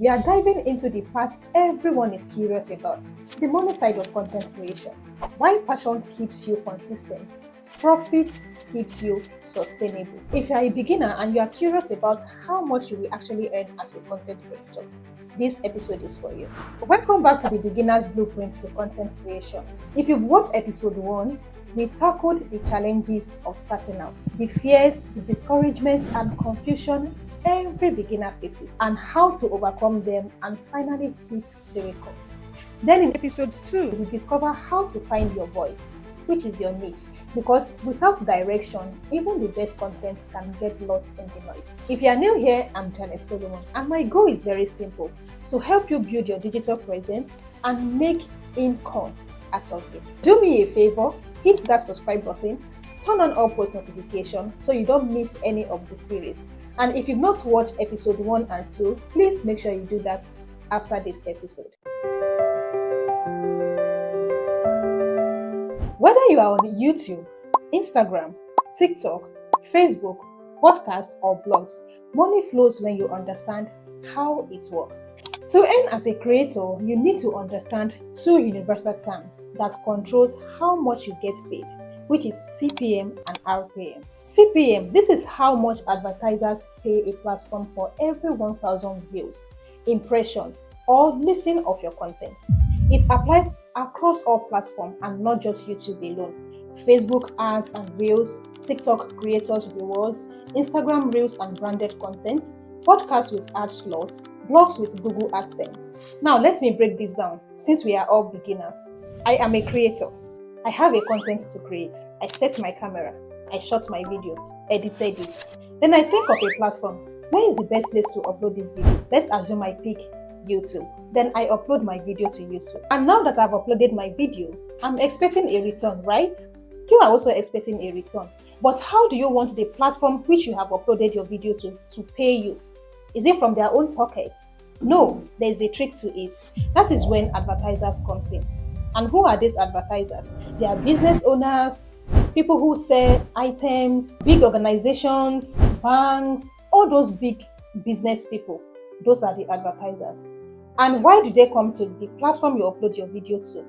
we are diving into the part everyone is curious about, the money side of content creation. Why passion keeps you consistent, profit keeps you sustainable. If you are a beginner and you are curious about how much you will actually earn as a content creator, this episode is for you. Welcome back to the Beginner's Blueprint to Content Creation. If you've watched episode 1, we tackled the challenges of starting out, the fears, the discouragement, and confusion every beginner faces, and how to overcome them and finally hit the record. Then in episode 2, we discover how to find your voice, which is your niche, because without direction, even the best content can get lost in the noise. If you are new here, I'm Janet Solomon, and my goal is very simple: to help you build your digital presence and make income out of it. Do me a favor, hit that subscribe button, turn on all post notifications so you don't miss any of the series. And if you've not watched episode 1 and 2, please make sure you do that after this episode. Whether you are on YouTube, Instagram, TikTok, Facebook, podcast, or blogs, money flows when you understand how it works. To earn as a creator, you need to understand 2 universal terms that controls how much you get paid, which is CPM and RPM. CPM, this is how much advertisers pay a platform for every 1,000 views, impression, or listen of your content. It applies across all platforms and not just YouTube alone. Facebook ads and reels, TikTok creators rewards, Instagram reels and branded content, podcasts with ad slots, blogs with Google AdSense. Now let me break this down since we are all beginners. I am a creator. I have a content to create. I set my camera. I shot my video, edited it. Then I think of a platform. Where is the best place to upload this video? Let's assume I pick YouTube. Then I upload my video to YouTube. And now that I've uploaded my video, I'm expecting a return, right? You are also expecting a return. But how do you want the platform which you have uploaded your video to pay you? Is it from their own pocket? No, there's a trick to it. That is when advertisers comes in. And who are these advertisers? They are business owners, people who sell items, big organizations, banks, all those big business people. Those are the advertisers. And why do they come to the platform you upload your video to?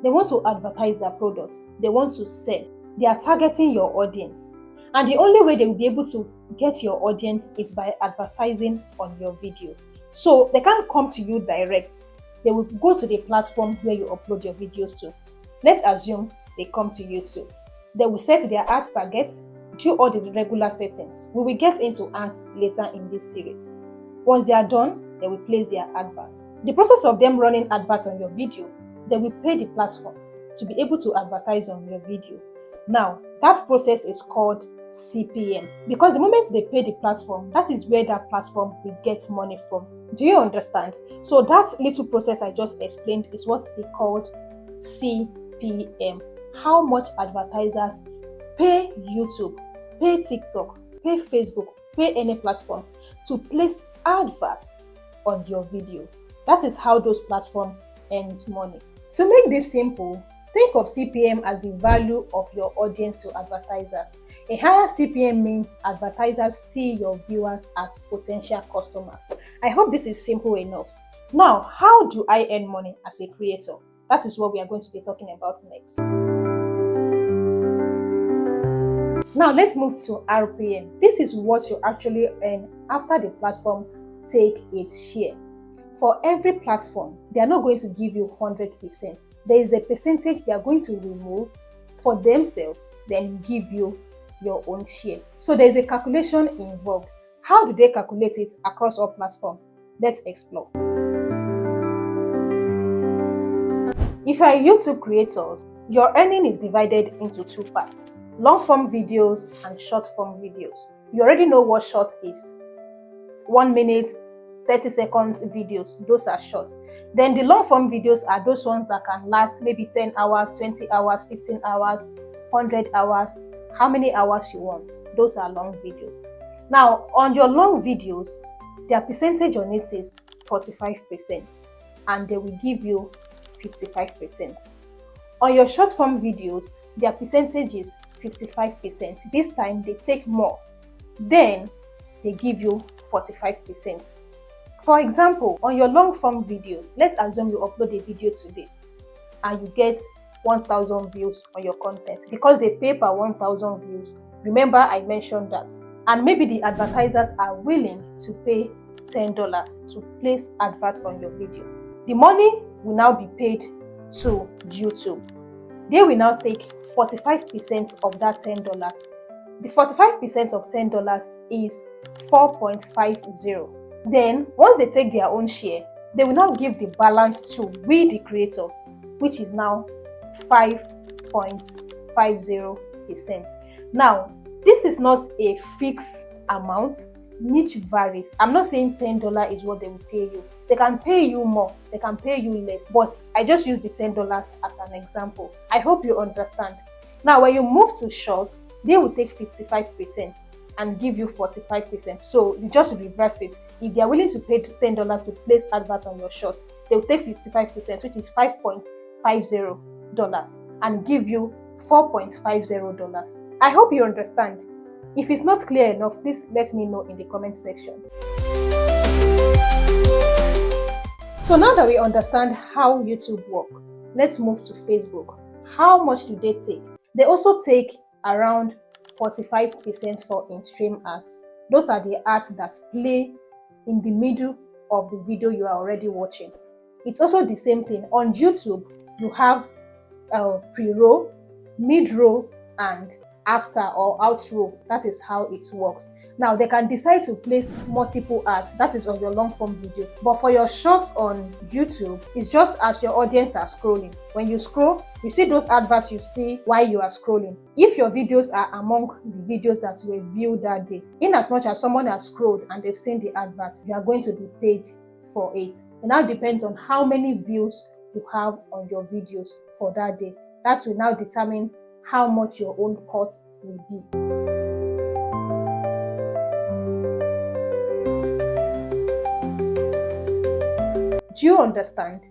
They want to advertise their products. They want to sell. They are targeting your audience. And the only way they will be able to get your audience is by advertising on your video. So they can't come to you direct. They will go to the platform where you upload your videos to. Let's assume they come to YouTube. They will set their ad target, do all the regular settings. We will get into ads later in this series. Once they are done, they will place their adverts. The process of them running adverts on your video, they will pay the platform to be able to advertise on your video. Now, that process is called CPM, because the moment they pay the platform, that is where that platform will get money from. Do you understand? So that little process I just explained is what they called CPM. How much advertisers pay YouTube, pay TikTok, pay Facebook, pay any platform to place adverts on your videos. That is how those platforms earn money. To make this simple, think of CPM as the value of your audience to advertisers. A higher CPM means advertisers see your viewers as potential customers. I hope this is simple enough. Now, how do I earn money as a creator? That is what we are going to be talking about next. Now, let's move to RPM. This is what you actually earn after the platform take its share. For every platform, they are not going to give you 100%. There is a percentage they are going to remove for themselves, then give you your own share. So there is a calculation involved. How do they calculate it across all platforms? Let's explore. If you are YouTube creators, your earning is divided into 2 parts: long-form videos and short-form videos. You already know what short is. 1 minute, 30 seconds videos, those are short. Then the long form videos are those ones that can last maybe 10 hours, 20 hours, 15 hours, 100 hours, how many hours you want. Those are long videos. Now, on your long videos, their percentage on it is 45%, and they will give you 55%. On your short form videos, their percentage is 55%. This time they take more. Then they give you 45%. For example, on your long form videos, let's assume you upload a video today and you get 1,000 views on your content because they pay per 1,000 views. Remember, I mentioned that. And maybe the advertisers are willing to pay $10 to place adverts on your video. The money will now be paid to YouTube. They will now take 45% of that $10. The 45% of $10 is 4.50. Then, once they take their own share, they will now give the balance to we the creators, which is now 5.50%. Now, this is not a fixed amount, which varies. I'm not saying $10 is what they will pay you. They can pay you more, they can pay you less, but I just use the $10 as an example. I hope you understand. Now, when you move to shorts, they will take 55% and give you 45%. So you just reverse it. If they are willing to pay $10 to place adverts on your short, they will take 55%, which is $5.50, and give you $4.50. I hope you understand. If it's not clear enough, please let me know in the comment section. So now that we understand how YouTube works, let's move to Facebook. How much do they take? They also take around 45% for in-stream ads. Those are the ads that play in the middle of the video you are already watching. It's also the same thing. On YouTube, you have pre-roll, mid-roll, and after or outro. That is how it works. Now, they can decide to place multiple ads. That is on your long form videos. But for your shorts on YouTube, it's just as your audience are scrolling. When you scroll, you see those adverts you see while you are scrolling. If your videos are among the videos that were viewed that day, in as much as someone has scrolled and they've seen the adverts, you are going to be paid for it. It now depends on how many views you have on your videos for that day. That will now determine how much your own cut will be. Do you understand?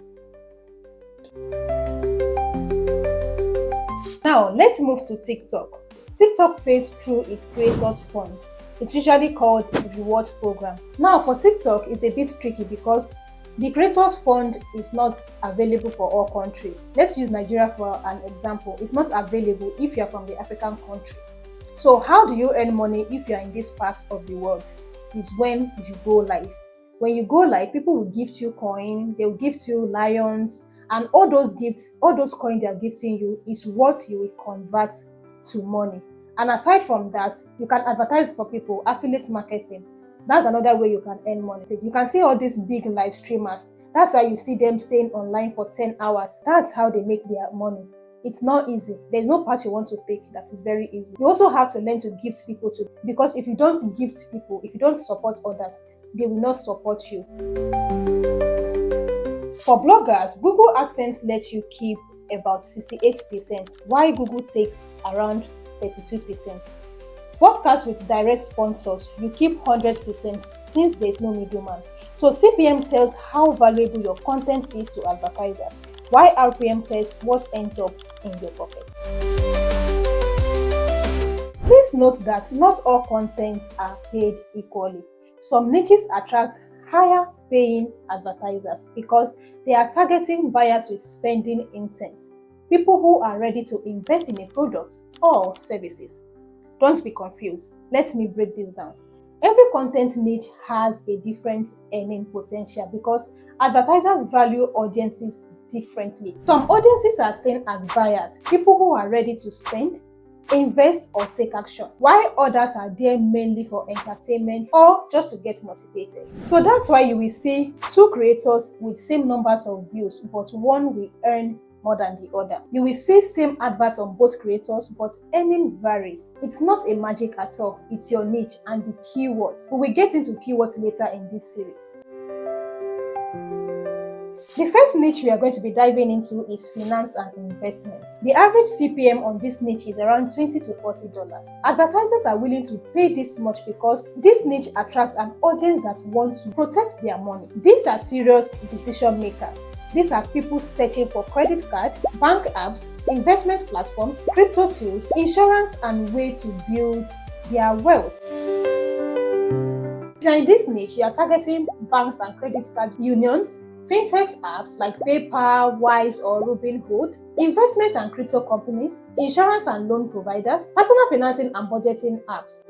Now, let's move to TikTok. TikTok pays through its creators' funds. It's usually called a rewards program. Now, for TikTok, it's a bit tricky because the creators fund is not available for all countries. Let's use Nigeria for an example. It's not available if you're from the African country. So how do you earn money if you're in this part of the world? It's when you go live. When you go live, people will gift you coin, they will gift you lions, and all those gifts, all those coins they are gifting you is what you will convert to money. And aside from that, you can advertise for people, affiliate marketing. That's another way you can earn money. You can see all these big live streamers. That's why you see them staying online for 10 hours. That's how they make their money. It's not easy. There's no part you want to take that is very easy. You also have to learn to gift people too. Because if you don't gift people, if you don't support others, they will not support you. For bloggers, Google AdSense lets you keep about 68%, while Google takes around 32%. Podcasts with direct sponsors, you keep 100% since there is no middleman. So CPM tells how valuable your content is to advertisers, while RPM tells what ends up in your pocket. Please note that not all content are paid equally. Some niches attract higher paying advertisers because they are targeting buyers with spending intent, people who are ready to invest in a product or services. Don't be confused. Let me break this down. Every content niche has a different earning potential because advertisers value audiences differently. Some audiences are seen as buyers, people who are ready to spend, invest, or take action, while others are there mainly for entertainment or just to get motivated. So that's why you will see two creators with same numbers of views, but one will earn more than the other. You will see same adverts on both creators, but earning varies. It's not a magic at all. It's your niche and the keywords. We will get into keywords later in this series. The first niche we are going to be diving into is finance and investment. The average CPM on this niche is around $20 to $40. Advertisers are willing to pay this much because this niche attracts an audience that wants to protect their money. These are serious decision makers. These are people searching for credit card, bank apps, investment platforms, crypto tools, insurance, and way to build their wealth. If you're in this niche, you are targeting banks and credit card unions, fintech apps like PayPal, Wise, or Robinhood, investment and crypto companies, insurance and loan providers, personal financing and budgeting apps.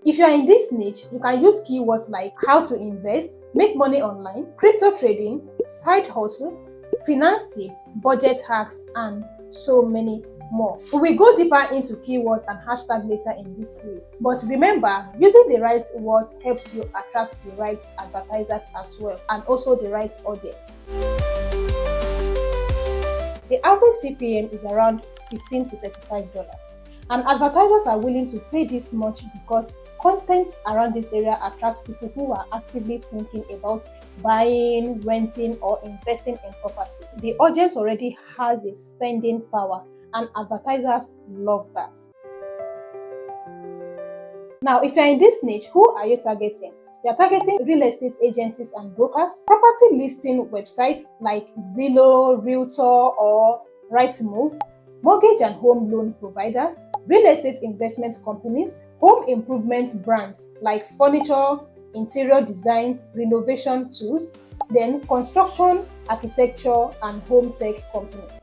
If you are in this niche, you can use keywords like how to invest, make money online, crypto trading, side hustle, finance tip, budget hacks, and so many more. We will go deeper into keywords and hashtag later in this series. But remember, using the right words helps you attract the right advertisers as well, and also the right audience. The average CPM is around $15 to $35, and advertisers are willing to pay this much because content around this area attracts people who are actively thinking about buying, renting, or investing in property. The audience already has a spending power, and advertisers love that. Now, if you're in this niche, who are you targeting? You're targeting real estate agencies and brokers, property listing websites like Zillow, Realtor, or Rightmove, mortgage and home loan providers, real estate investment companies, home improvement brands like furniture, interior designs, renovation tools, then construction, architecture, and home tech companies.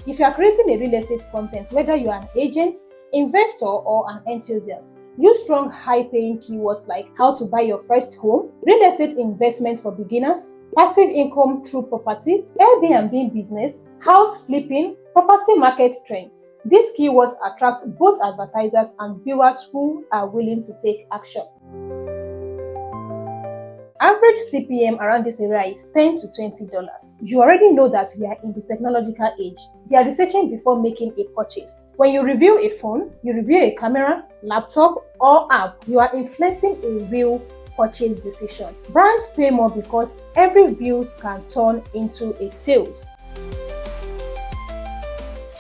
If you are creating a real estate content, whether you are an agent, investor, or an enthusiast, use strong, high-paying keywords like how to buy your first home, real estate investments for beginners, passive income through property, Airbnb business, house flipping, property market trends. These keywords attract both advertisers and viewers who are willing to take action. Average CPM around this area is $10 to $20. You already know that we are in the technological age. They are researching before making a purchase. When you review a phone, you review a camera, laptop, or app, you are influencing a real purchase decision. Brands pay more because every view can turn into a sales.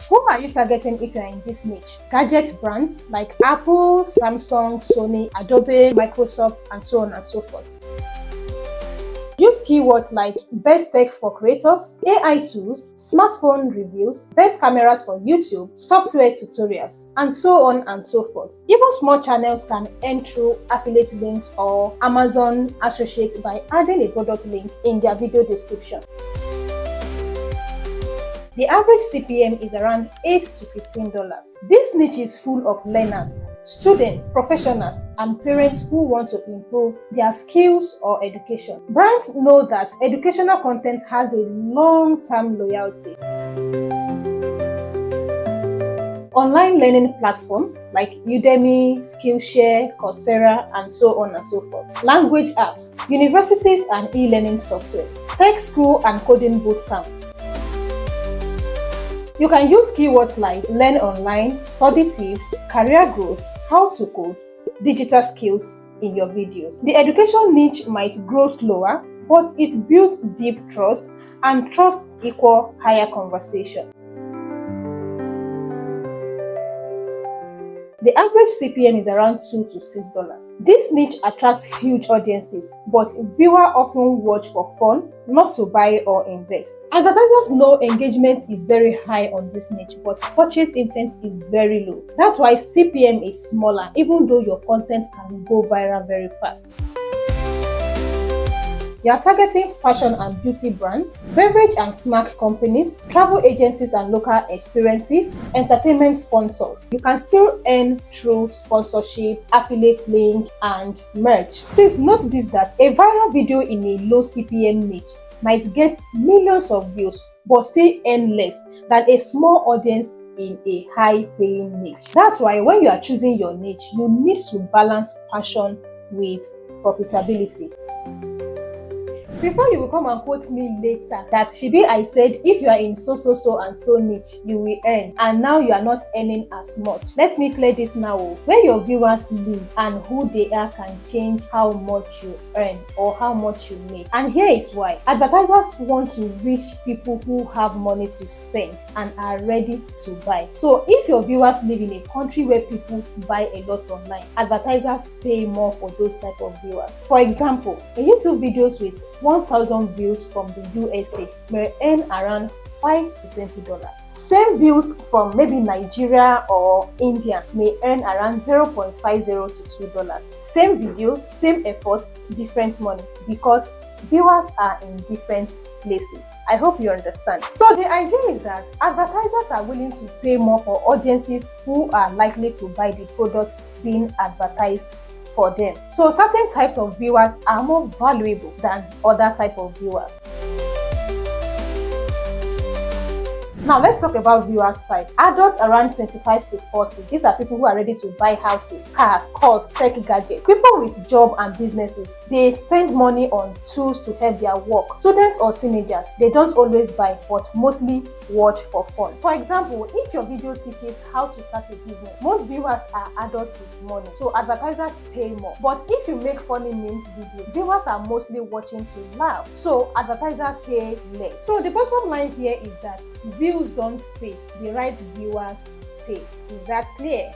Who are you targeting if you are in this niche? Gadget brands like Apple, Samsung, Sony, Adobe, Microsoft, and so on and so forth. Use keywords like best tech for creators, AI tools, smartphone reviews, best cameras for YouTube, software tutorials, and so on and so forth. Even small channels can earn through affiliate links or Amazon associates by adding a product link in their video description. The average CPM is around $8 to $15. This niche is full of learners, students, professionals, and parents who want to improve their skills or education. Brands know that educational content has a long-term loyalty. Online learning platforms like Udemy, Skillshare, Coursera, and so on and so forth. Language apps, universities and e-learning softwares, tech school and coding boot camps. You can use keywords like learn online, study tips, career growth, how to code, digital skills in your videos. The education niche might grow slower, but it builds deep trust, and trust equals higher conversation. The average CPM is around $2 to $6. This niche attracts huge audiences, but viewers often watch for fun, not to buy or invest. Advertisers know engagement is very high on this niche, but purchase intent is very low. That's why CPM is smaller, even though your content can go viral very fast. You are targeting fashion and beauty brands, beverage and snack companies, travel agencies and local experiences, entertainment sponsors. You can still earn through sponsorship, affiliate link, and merch. Please note this, that a viral video in a low CPM niche might get millions of views but still earn less than a small audience in a high-paying niche. That's why when you are choosing your niche, you need to balance passion with profitability. Before you will come and quote me later that Shibi, I said if you are in so and so niche, you will earn, and now you are not earning as much. Let me clear this now. Where your viewers live and who they are can change how much you earn or how much you make. And here is why. Advertisers want to reach people who have money to spend and are ready to buy. So if your viewers live in a country where people buy a lot online, advertisers pay more for those type of viewers. For example, a YouTube videos with 1,000 views from the USA may earn around $5 to $20. Same views from maybe Nigeria or India may earn around $0.50 to $2. Same video, same effort, different money, because viewers are in different places. I hope you understand. So the idea is that advertisers are willing to pay more for audiences who are likely to buy the product being advertised for them. So certain types of viewers are more valuable than other type of viewers. Now let's talk about viewers type. Adults around 25 to 40. These are people who are ready to buy houses, cars, tech gadgets. People with job and businesses. They spend money on tools to help their work. Students or teenagers, they don't always buy but mostly watch for fun. For example, if your video teaches how to start a business, most viewers are adults with money, so advertisers pay more. But if you make funny memes video, viewers are mostly watching to laugh, so advertisers pay less. So the bottom line here is that views don't pay, the right viewers pay. Is that clear?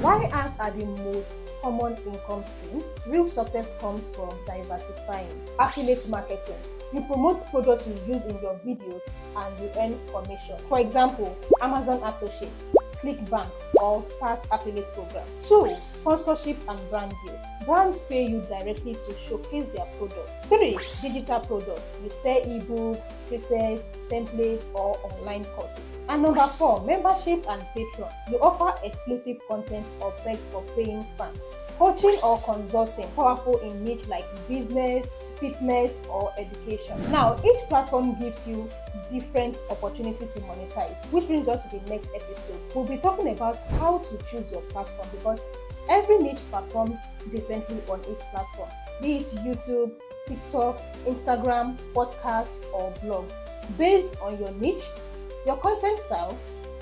Why ads are the most common income streams? Real success comes from diversifying. Affiliate marketing. You promote products you use in your videos and you earn commission. For example, Amazon Associates, ClickBank, or SaaS affiliate program. 2. Sponsorship and brand deals. Brands pay you directly to showcase their products. 3. Digital products. You sell ebooks, presets, templates, or online courses. And number 4, membership and Patreon. You offer exclusive content or perks for paying fans. Coaching or consulting, powerful in niche like business, fitness, or education. Now, each platform gives you different opportunity to monetize, which brings us to the next episode. We'll be talking about how to choose your platform, because every niche performs differently on each platform, be it YouTube, TikTok, Instagram, podcast, or blogs, based on your niche, your content style,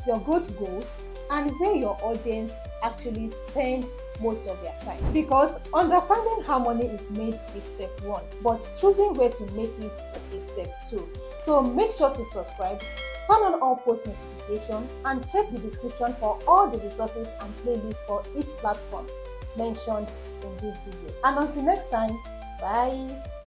your growth goals, and where your audience actually spend most of their time. Because understanding how money is made is step 1, but choosing where to make it is step 2. So make sure to subscribe, turn on all post notifications, and check the description for all the resources and playlists for each platform mentioned in this video. And until next time, bye.